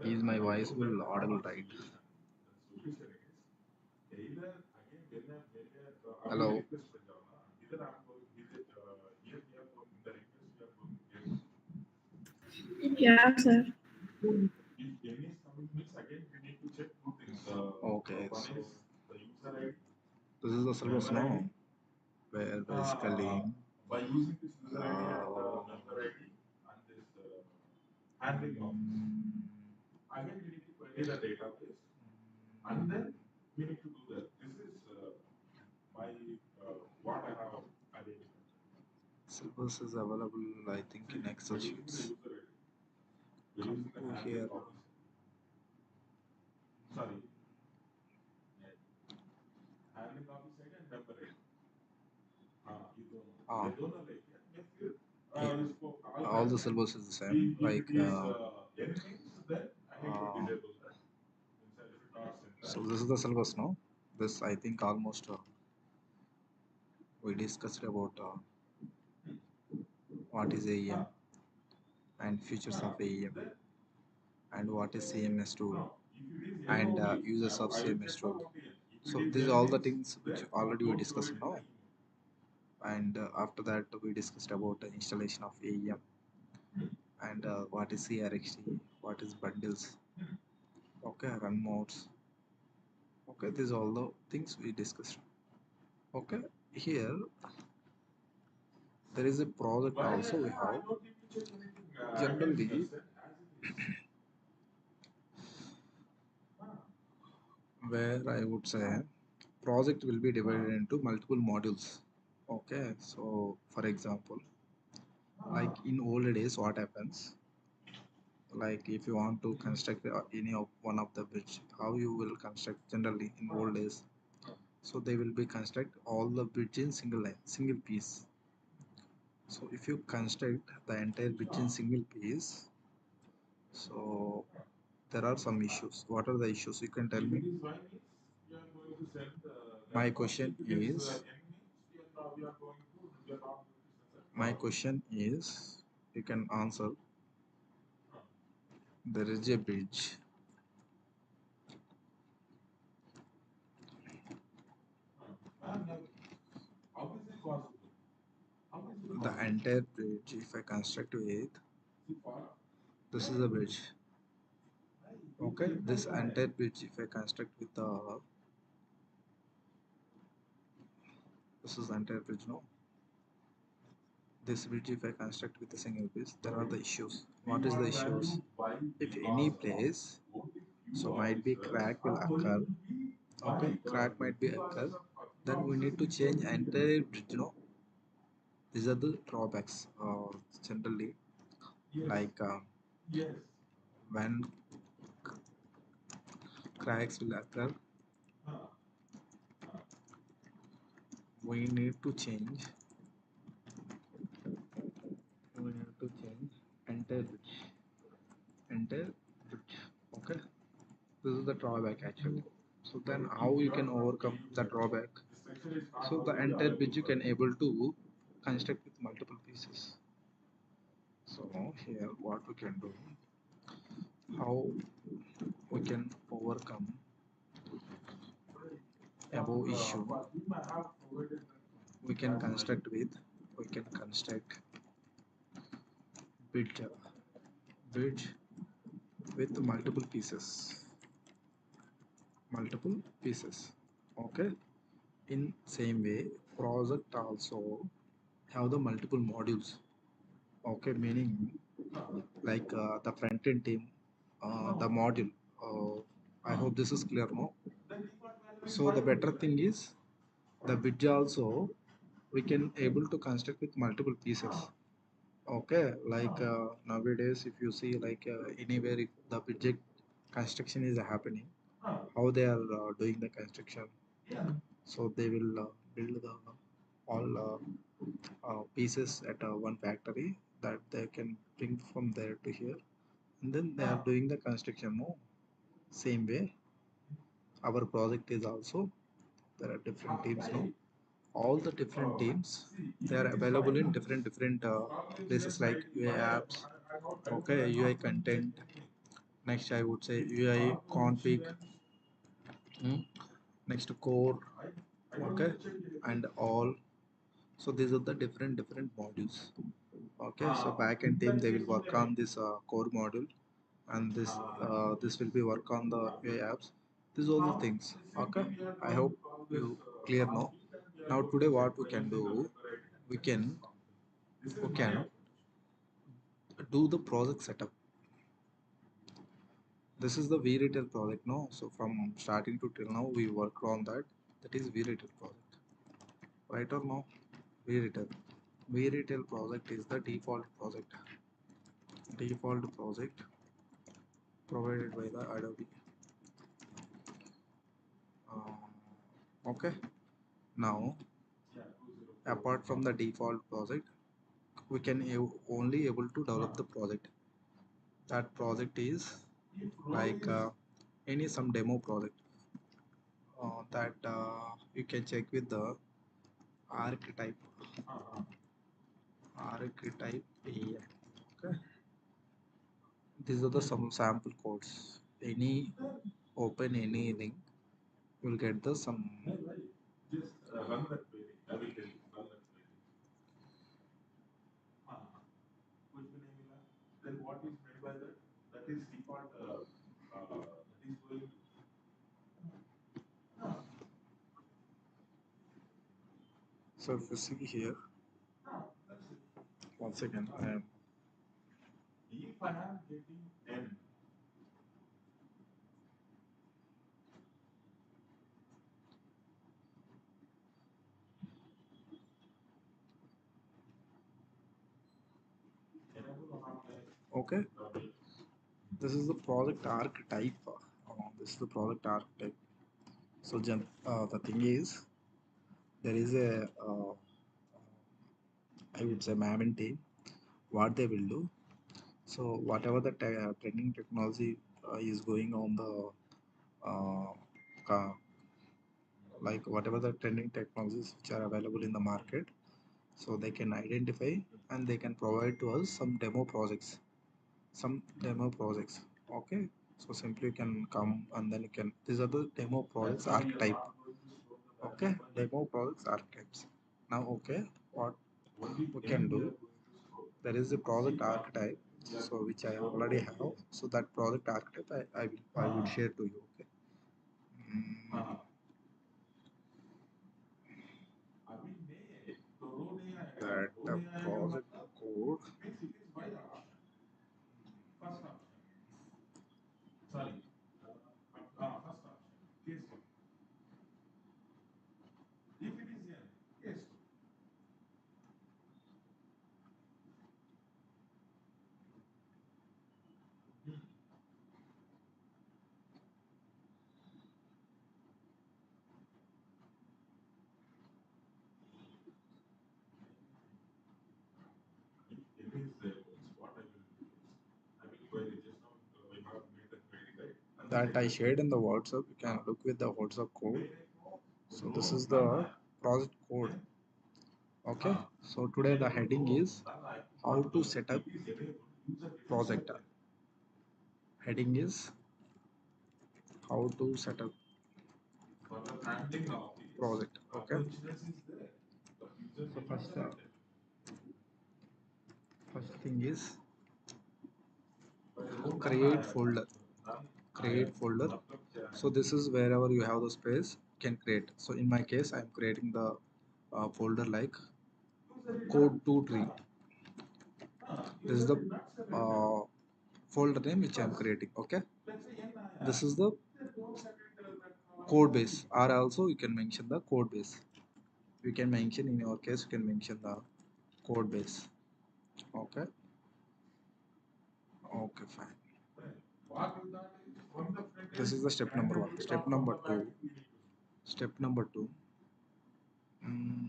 Is my voice will audible, right? Hello. Yeah, sir. Okay, so this is the syllabus now, where basically syllabus is available, I think, in Excel sheets. Come to here. Ah, all the syllabus is the same. Like, so this is the syllabus now. This I think almost we discussed about what is AEM and features of AEM and what is CMS tool and uses of CMS tool. So these are all the things which already we discussed now. And after that we discussed about the installation of AEM and what is CRXT, what is bundles, okay, run modes, okay, these are all the things we discussed. Okay, here there is a project also we have. Generally, where I would say project will be divided into multiple modules. Okay, so for example, like in old days, what happens? Like if you want to construct any of one of the bridge, how you will construct generally in old days? So they will be construct all the bridge in single line, single piece. So if you construct the entire bridge in single piece, so there are some issues. What are the issues? You can tell me. My question is, my question is, you can answer. There is a bridge. The entire bridge, if I construct with, this is a bridge. Okay, this entire bridge, if I construct with the, this is the entire bridge, no? This bridge, if I construct with a single piece, there are the issues. What is the issues? If any place, so might be crack will occur. Okay, crack might be occur. Then we need to change entire bridge, no? These are the drawbacks. Generally, like when cracks will occur, we need to change. We need to change entire bridge. Entire bridge. Okay, this is the drawback actually. So then, how you can overcome the drawback? So the entire bridge you can able to construct with multiple pieces. So here, what we can do? How we can overcome above issue? We can construct with. We can construct bridge bridge with multiple pieces. Okay, in same way project also have the multiple modules. Okay, meaning like the front end team, the module, I hope this is clear, no? So the better thing is the bridge also we can able to construct with multiple pieces. Okay, like nowadays if you see like anywhere if the project construction is happening, how they are doing the construction, so they will build the all pieces at one factory that they can bring from there to here, and then they are doing the construction, no? Same way our project is also, there are different teams, no? All the different teams, they are available in different places like UI apps, okay, UI content, Next, I would say UI config. Hmm. Next, core. Okay, and all. So these are the different modules. Okay, so backend team they will work on this core module, and this will be work on the AI apps. These are the things. Okay, I hope you clear now. Now today what we can do, we can do the project setup. This is the V-Retail project now. So from starting to till now we worked on that. That is V-Retail project, right or no? V-Retail. V-Retail project is the default project provided by the Adobe. Okay. Now, apart from the default project, we can only able to develop the project. That project is like any some demo project that you can check with the archetype archetype AI. Okay. These are the some sample codes. Any open anything, you'll get the some. So if you see here, once again, I am. Okay, this is the project archetype. This is the project archetype. So the thing is, there is a I would say maven team. What they will do. So whatever the trending technology is going on the uh, like whatever the trending technologies which are available in the market, so they can identify and they can provide to us some demo projects. Okay, so simply you can come and then you can, these are the demo projects archetype. Okay, demo projects archetypes. Now, okay, what we can do, there is a project archetype, so which I already have. So that project archetype I would share to you. Okay. Mm, that project code, that I shared in the WhatsApp. You can look with the WhatsApp code. So this is the project code. Okay. So today the heading is how to set up project. Heading is how to set up project. Okay. So first thing is create folder. Create folder. So this is wherever you have the space you can create. So in my case I am creating the folder like code 2 tree. This is the uh, folder name which I am creating. Okay, this is the code base, or also you can mention the code base. You can mention, in your case you can mention the code base. Okay. Okay, fine. This is the step number one. Step number two, mm,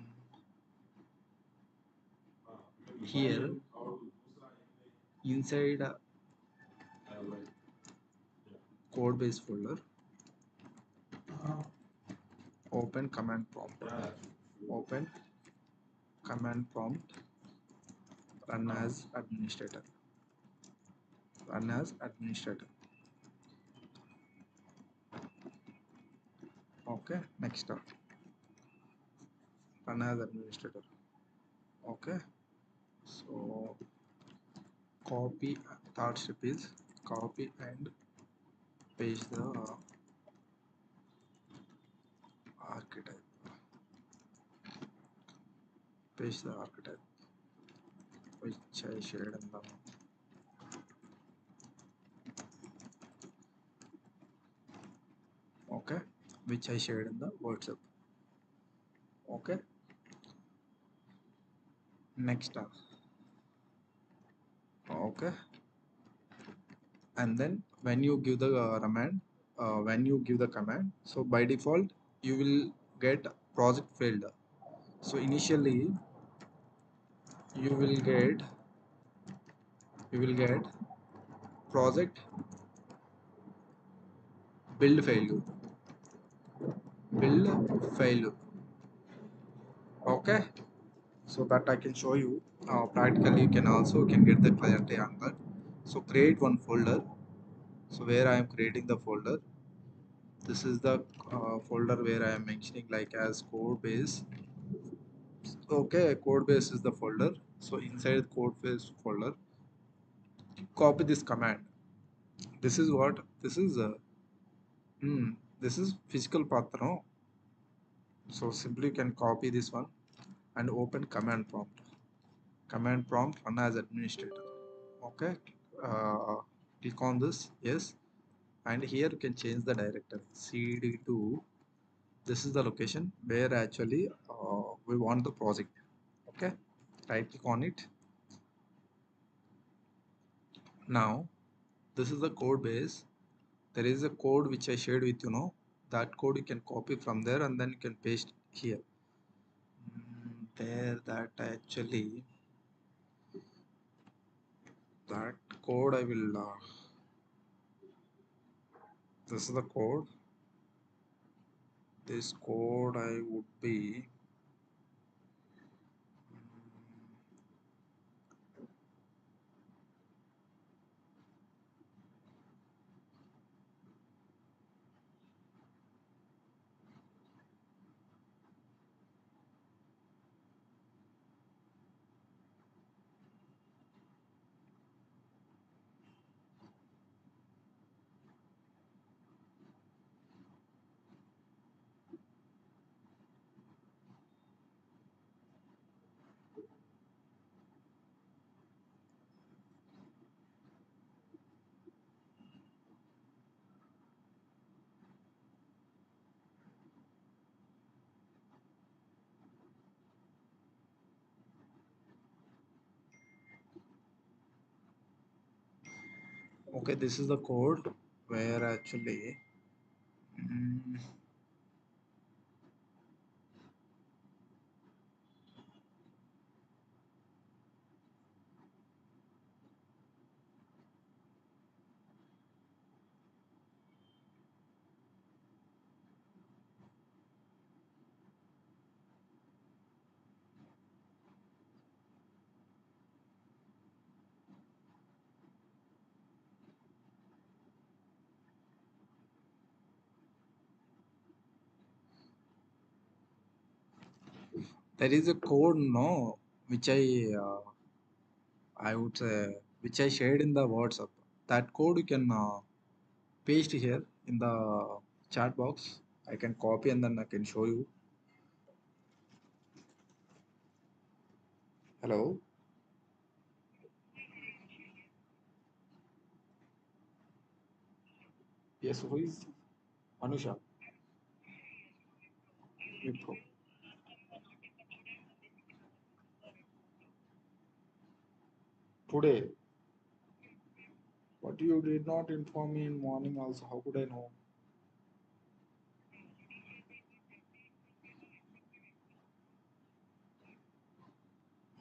here inside code base folder, open command prompt. Open command prompt. Run as administrator. Run as administrator. Okay, next up, run as administrator. Okay, so copy, third step is copy and paste the archetype. Paste the archetype which I shared in the, okay, which I shared in the WhatsApp. Okay, next up, okay, and then when you give the command, so by default you will get project failed. So initially you will get you will get project build failure, build failure. Okay, so that I can show you practically. You can also can get the clarity on that. So create one folder. So where I am creating the folder, this is the folder where I am mentioning like as code base. Okay, code base is the folder. So inside code base folder, copy this command. This is what this is. This is physical path, no? So simply you can copy this one and open command prompt. Command prompt run as administrator. Okay, click on this, yes, and here you can change the directory cd2. This is the location where actually we want the project. Okay, right click on it. Now this is the code base. There is a code which I shared with you, know that code you can copy from there and then you can paste here. There, that actually that code I will this is the code. This code I would be okay. This is the code where actually mm, there is a code, no, which I would say which I shared in the WhatsApp. That code you can paste here in the chat box. I can copy and then I can show you. Hello. Yes, who is Anusha? Wipro. Today, but you did not inform me in morning also. How could I know?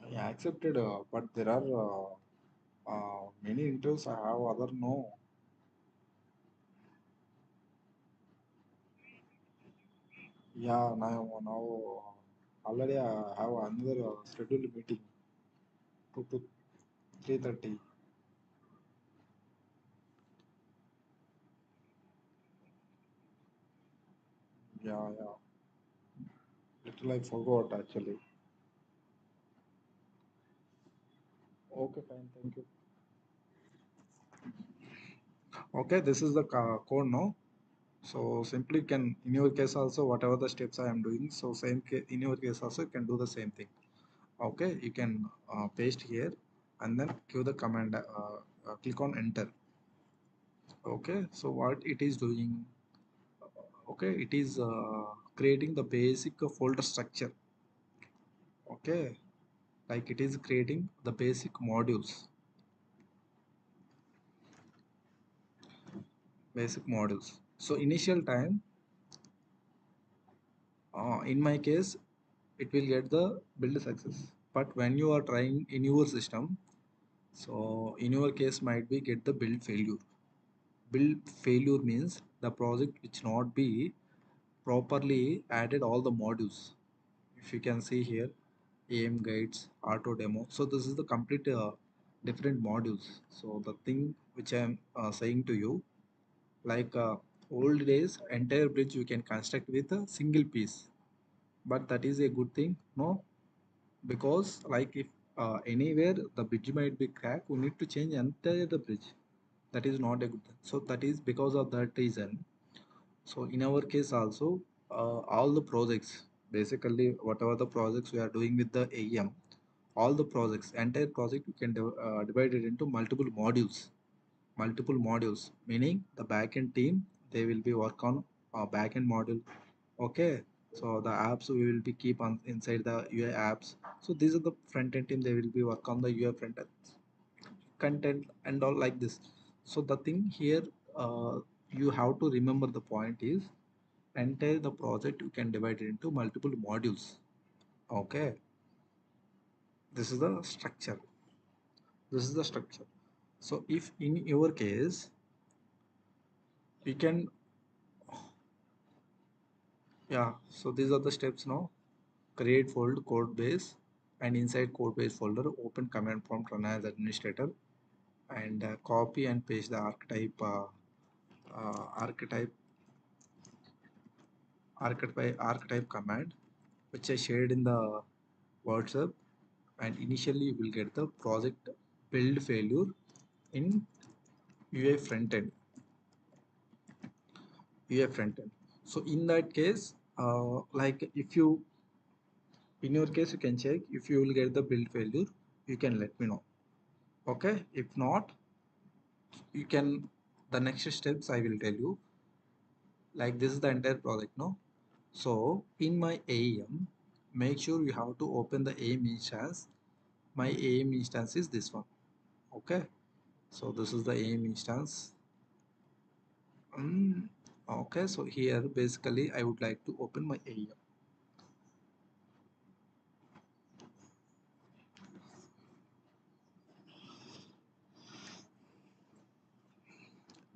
I accepted, but there are many interviews I have other no. Yeah, now already I have another scheduled meeting 2 to 3:30. Yeah, yeah. Little I forgot actually. Okay, fine. Thank you. Okay, this is the code now. So simply can in your case also whatever the steps I am doing. So in your case also you can do the same thing. Okay, you can paste here and then give the command. Click on enter. Okay, so what it is doing? Okay, it is creating the basic folder structure. Okay, like it is creating the basic modules. Basic modules. So initial time, in my case, it will get the build success. But when you are trying in your system, so in your case might be get the build failure. Build failure means the project which not be properly added all the modules. If you can see here, aim guides, auto demo. So this is the complete different modules. So the thing which I am saying to you, like old days, entire bridge you can construct with a single piece, but that is a good thing, no? Because like if anywhere the bridge might be cracked, we need to change entire the bridge. That is not a good thing. So that is because of that reason. So in our case also, all the projects, basically whatever the projects we are doing with the AEM, all the projects, entire project you can divide it into multiple modules. Multiple modules, meaning the backend team, they will be work on backend module. Okay, so the apps we will be keep on inside the UI apps. So these are the front end team, they will be work on the UI front end content and all like this. So the thing here, you have to remember the point is entire the project you can divide it into multiple modules. Okay, this is the structure. This is the structure. So if in your case we can, yeah, so these are the steps now. Create fold code base, and inside code base folder open command prompt run as administrator, and copy and paste the archetype archetype command which I shared in the WhatsApp, and initially you will get the project build failure in UI frontend. UI frontend. So in that case, like if you in your case you can check if you will get the build failure, you can let me know. Okay, if not, you can the next steps I will tell you. Like this is the entire project, no? So in my AEM, make sure you have to open the AEM instance. My AEM instance is this one. Okay, so this is the AEM instance. Mm, okay, so here basically I would like to open my AEM.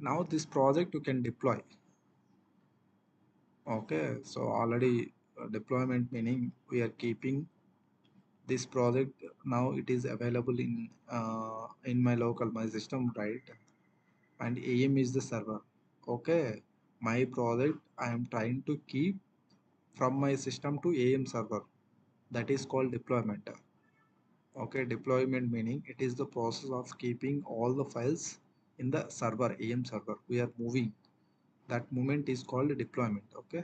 Now this project you can deploy. Okay, so already deployment meaning we are keeping this project. Now it is available in my local my system, right? And AM is the server. Okay, my project I am trying to keep from my system to AM server. That is called deployment. Okay, deployment meaning it is the process of keeping all the files in the server, AM server. We are moving. That moment is called deployment. Okay,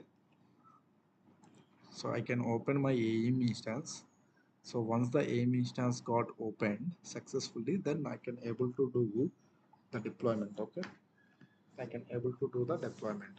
so I can open my AM instance. So once the AM instance got opened successfully, then I can able to do the deployment. Okay, I can able to do the deployment.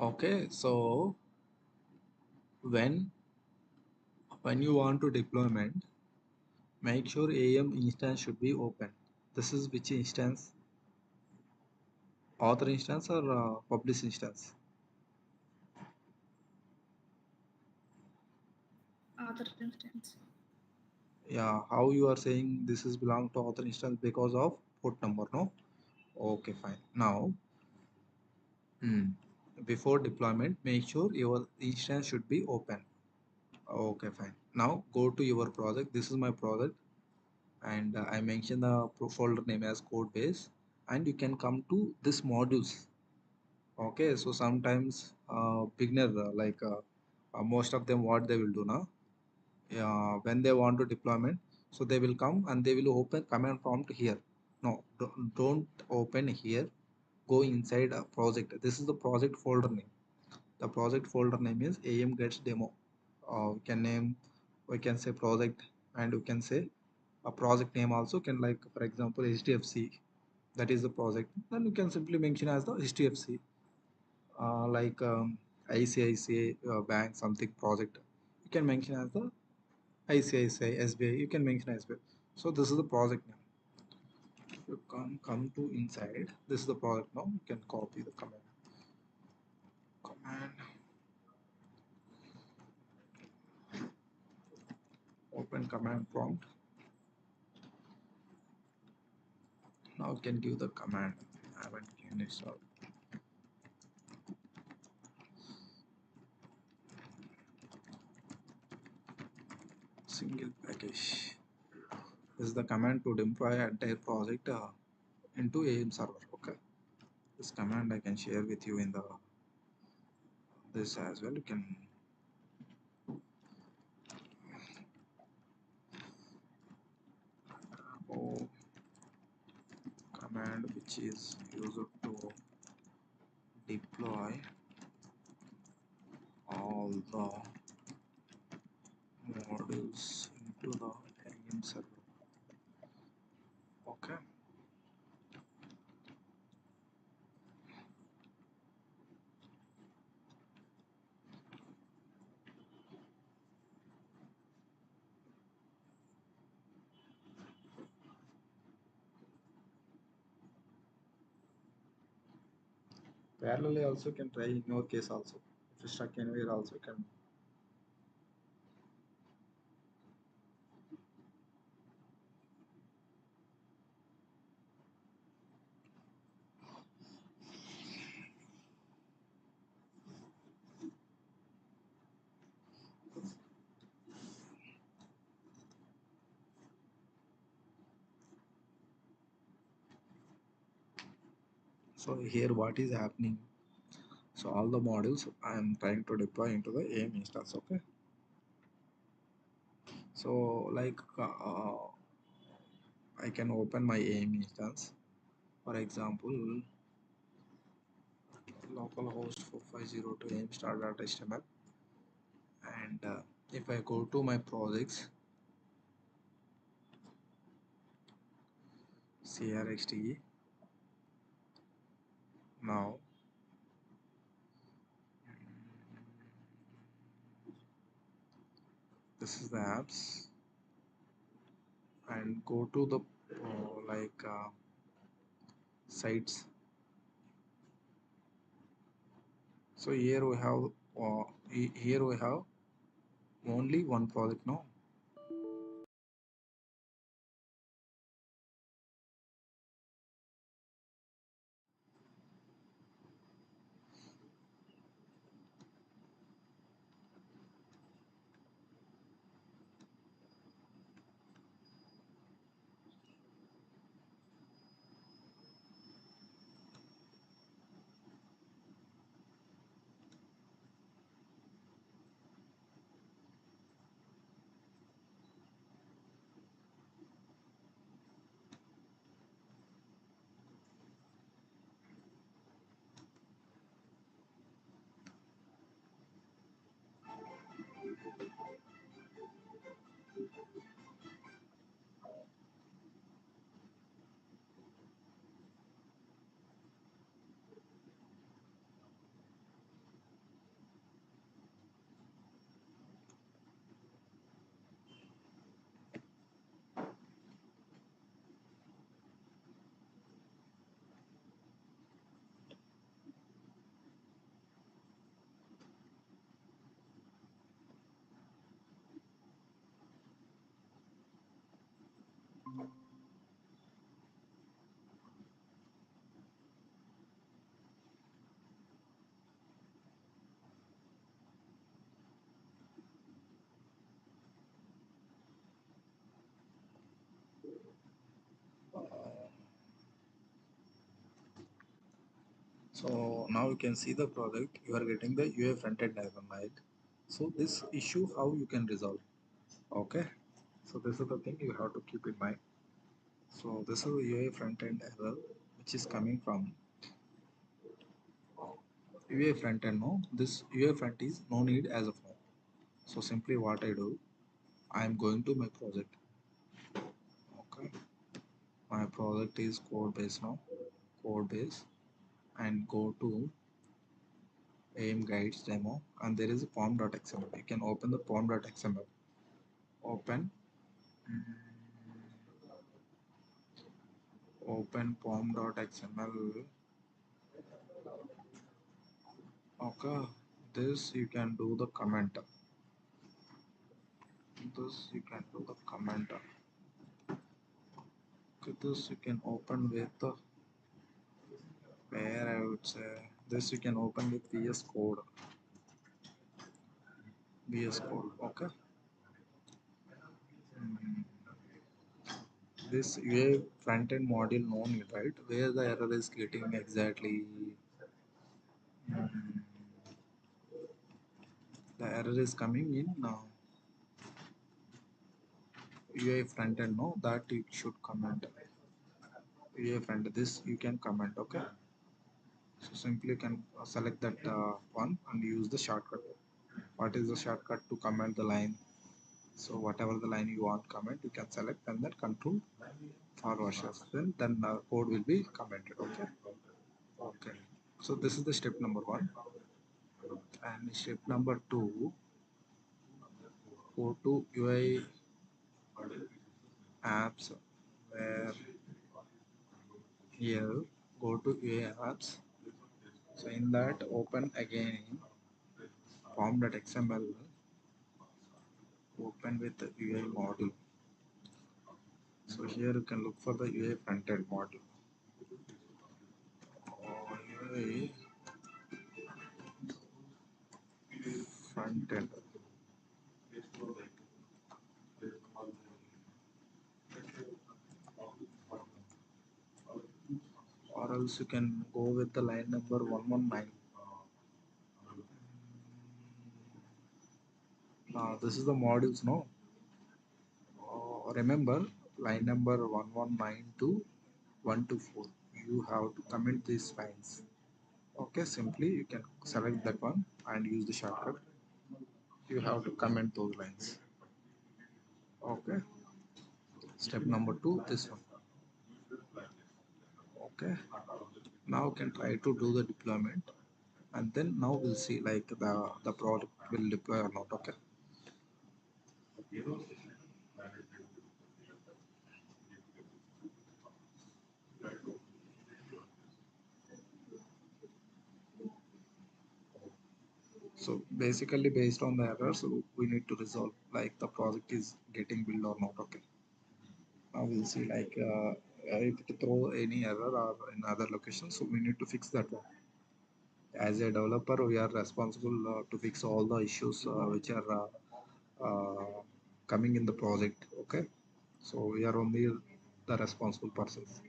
Okay, so when when you want to deployment, make sure am instance should be open. This is which instance? Author instance or publish instance? Author instance. Yeah, how you are saying this is belong to author instance because of port number, no? Okay, fine. Now, before deployment, make sure your instance should be open. Okay, fine. Now go to your project. This is my project, and I mentioned the folder name as code base, and you can come to this modules. Okay, so sometimes beginner most of them what they will do now, when they want to deployment, so they will come and they will open command prompt here. No, don't open here. Go inside a project. This is the project folder name. The project folder name is am gets demo. We can name, we can say project, and we can say a project name also can, like for example HDFC, that is the project. Then you can simply mention as the HDFC, ICICI bank something project. You can mention as the ICICI SBI. You can mention as well. So this is the project name. You can come to inside. This is the project now. You can copy the command, open command prompt. Now you can give the command. I haven't given it, so single package. This is the command to deploy entire project into AM server. Okay, this command I can share with you in the this as well. You can go command which is used to deploy all the modules into the AM server. Okay, parallelly also can try in your case also. If you stuck anywhere also can. So here what is happening? So all the modules I am trying to deploy into the AM instance. Okay, so I can open my AM instance. For example, localhost 4502 AM start.html, and if I go to my projects, crxte, now this is the apps, and go to the sites. So here we have here we have only one project now. So now you can see the product, you are getting the UI front-end diagram, right? So this issue, how you can resolve? Okay, so this is the thing you have to keep in mind. So this is a UI front-end error which is coming from UI front-end. No, this UI front is no need as of now. So simply what I do, I am going to my project. Okay, my project is code base now, code base, and go to aim guides demo, and there is a form.xml. You can open the form.xml. Open, open form.xml. Okay, this you can do the comment. This you can do the comment. Okay, this you can open with the where I would say this you can open with VS Code. VS Code. Okay. Mm, this UA front-end module known, right? Where the error is getting exactly. mm, the error is coming in now. UA front-end, no, that you should comment. UA front, this you can comment. Okay. So simply you can select that one and use the shortcut. What is the shortcut to comment the line? So whatever the line you want comment, you can select and then control forward slash. Then code will be commented. Okay. Okay. So this is the step number one. And step number two, go to UI apps, where here go to UI apps. So in that open again form.xml, open with the UI module. So here you can look for the UI front-end module. UI front-end, or else you can go with the line number 119. Now this is the modules, no? Remember line number 119 to 124. You have to comment these lines. Okay, simply you can select that one and use the shortcut. You have to comment those lines. Okay, step number two, this one. Okay, now you can try to do the deployment, and then now we'll see like the product will deploy or not. Okay. So basically based on the errors we need to resolve like the project is getting built or not. Okay, now we'll see like if it throw any error or in other locations, so we need to fix that one. As a developer we are responsible to fix all the issues which are coming in the project. Okay, so we are only the responsible persons.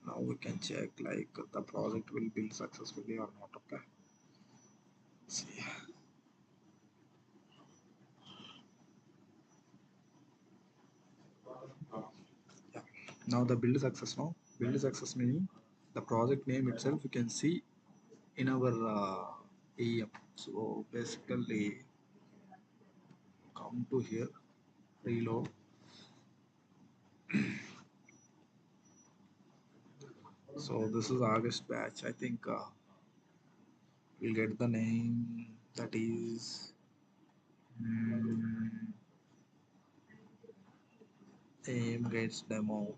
Now we can check like the project will build successfully or not. Okay, see. Yeah, now the build success. Now build success meaning the project name itself you can see in our AEM. So basically come to here, reload. So this is August batch. I think we'll get the name that is mm, AIM Gates demo.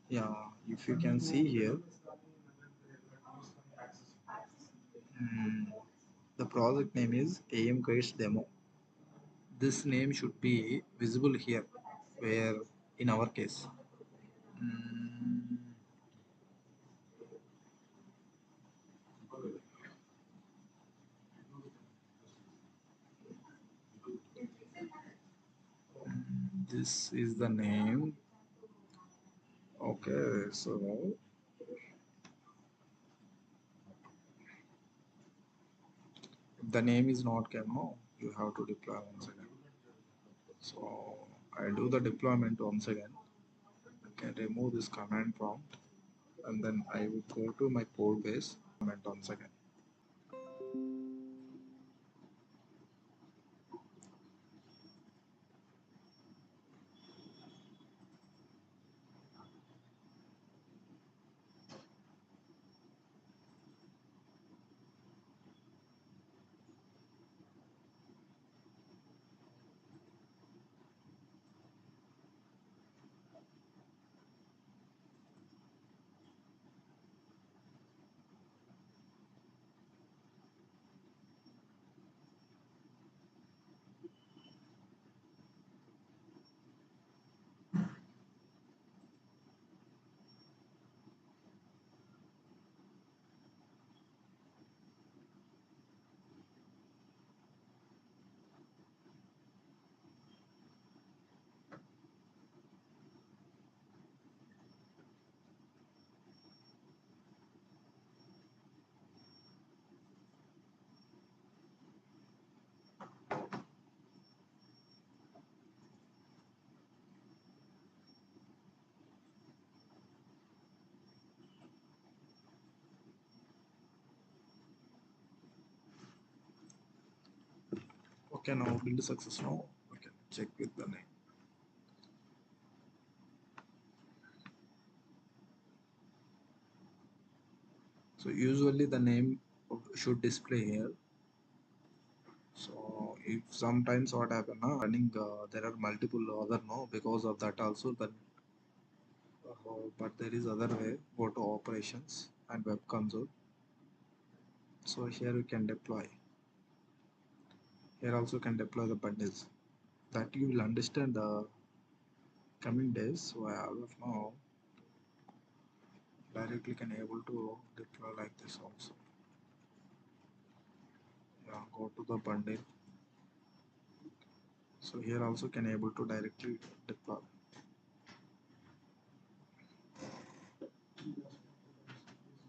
Yeah, if you can see here, mm, the project name is AM Guides Demo. This name should be visible here, where in our case. Mm, this is the name. Okay, so if the name is not came, no, you have to deploy once again. So I do the deployment once again. I can remove this command prompt and then I will go to my code base comment once again. Okay, now build success now. Okay, check with the name. So usually the name should display here. So if sometimes what happen running there are multiple other no because of that also then but there is other way go to operations and web console. So here you can deploy. Here also can deploy the bundles that you will understand the coming days. So as of now directly can able to deploy like this also. Yeah, go to the bundle. So here also can able to directly deploy.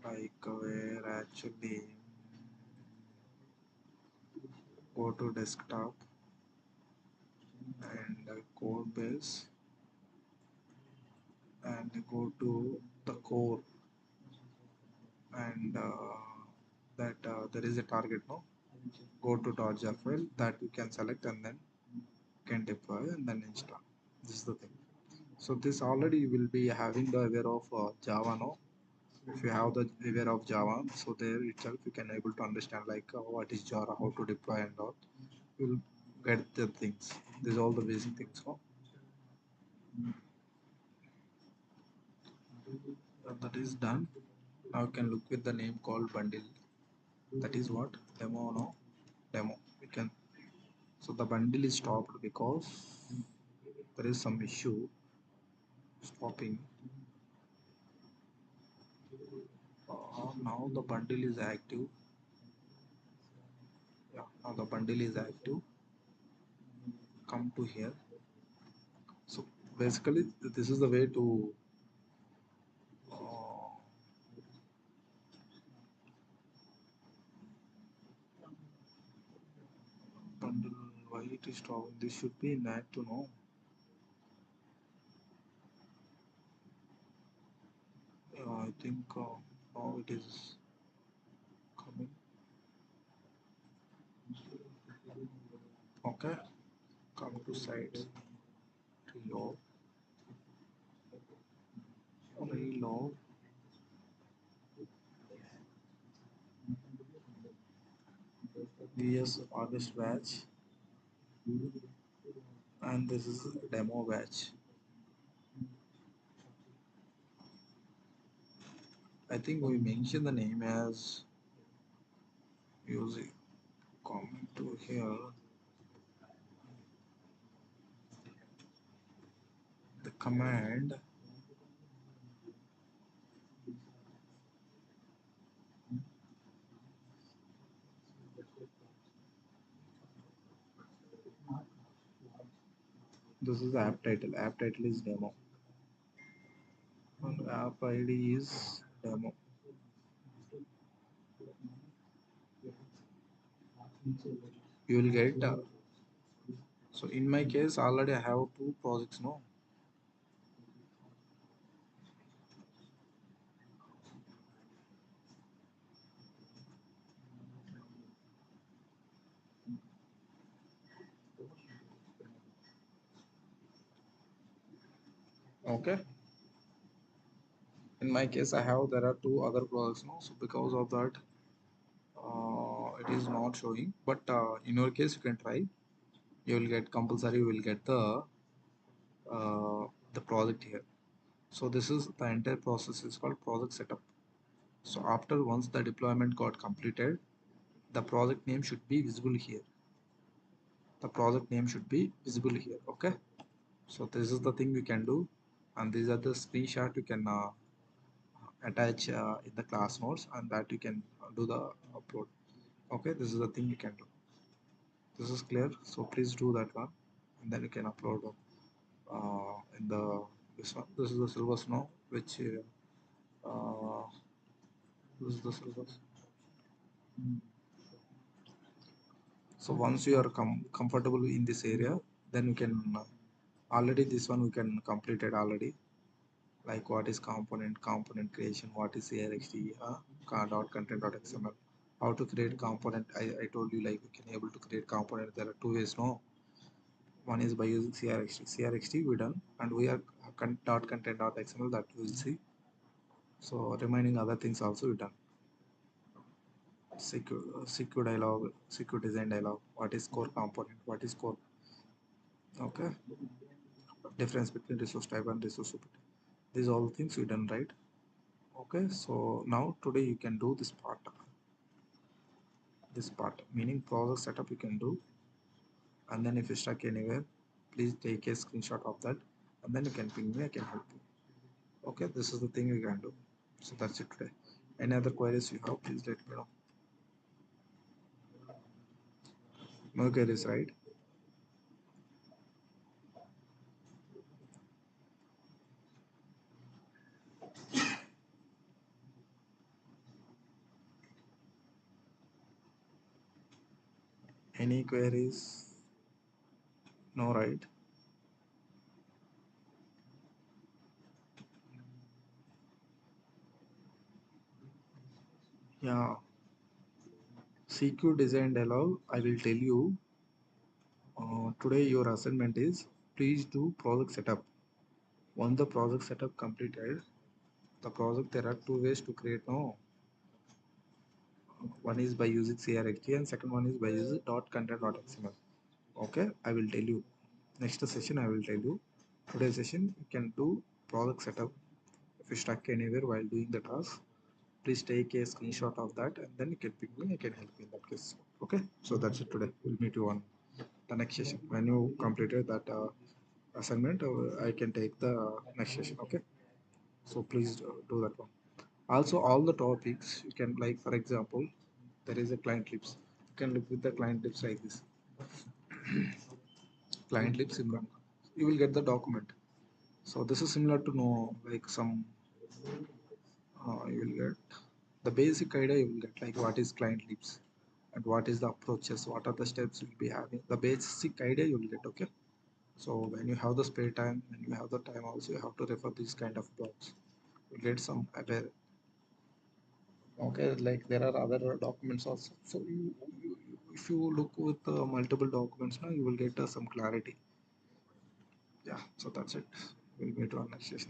Like where actually go to desktop and code base and go to the core and that there is a target no go to .jar file that you can select and then can deploy and then install. This is the thing. So this already you will be having the aware of Java no. If you have the aware of Java, so there itself you can able to understand like what is Java, how to deploy and all. You'll get the things. These all the basic things. No? That is done. Now you can look with the name called bundle. That is what demo no demo. We can so the bundle is stopped because there is some issue stopping. Now the bundle is active. Yeah, now the bundle is active. Come to here. So basically, this is the way to uh, bundle. Why it is stopping? This should be in act to know. I think now it is coming. Okay, come to site. Reload. Reload. VS August batch, and this is demo batch. I think we mentioned the name as using comment to here. The command this is the app title. App title is demo. And app ID is demo. You will get so in my case already I have two projects no. Okay. In my case I have there are two other projects no. So because of that it is not showing. But in your case you can try. You will get compulsory. You will get uh, the project here. So this is the entire process is called project setup. So after once the deployment got completed, the project name should be visible here. The project name should be visible here. Okay. So this is the thing we can do, and these are the screenshot you can attach in the class notes, and that you can do the upload. Okay, this is the thing you can do. This is clear. So please do that one, and then you can upload in the this one. This is the syllabus now, which this is the syllabus. So once you are comfortable in this area, then you can already this one we can complete it already. Like what is component creation, what is CRXT, dot content dot XML, how to create component. I told you like we can able to create component. There are two ways. No, one is by using CRXT. CRXT we done, and we are dot content dot XML that we will see. So remaining other things also we done. Secure dialog, secure design dialog. What is core component? What is core? Okay. Difference between resource type and resource utility. These all things we done right. Okay. So now today you can do this part. This part meaning project setup you can do, and then if you stuck anywhere, please take a screenshot of that, and then you can ping me. I can help you. Okay. This is the thing you can do. So that's it today. Any other queries you have, please let me know. No queries, right? Any queries? No, right? Yeah. CQ design dialog. I will tell you. Today your assignment is please do project setup. Once the project setup completed, the project there are two ways to create. No, one is by using CRXT and second one is by using dot content dot XML. Okay, I will tell you. Next session I will tell you. Today's session you can do project setup. If you stuck anywhere while doing the task, please take a screenshot of that and then you can pick me. I can help you in that case. Okay, so that's it today. We'll meet you on the next session. When you completed that assignment, I can take the next session. Okay, so please do that one. Also, all the topics you can like, for example, there is a client lips. You can look with the client lips like this. Client lips Imran. You will get the document. So this is similar to know like some you will get the basic idea. You will get like what is client lips and what is the approaches, what are the steps you'll be having. The basic idea you will get. Okay. So when you have the spare time, when you have the time also, you have to refer these kind of blogs. You get some aware. Okay, like there are other documents also. So if you look with multiple documents now, you will get some clarity. Yeah, so that's it. We'll meet on next session.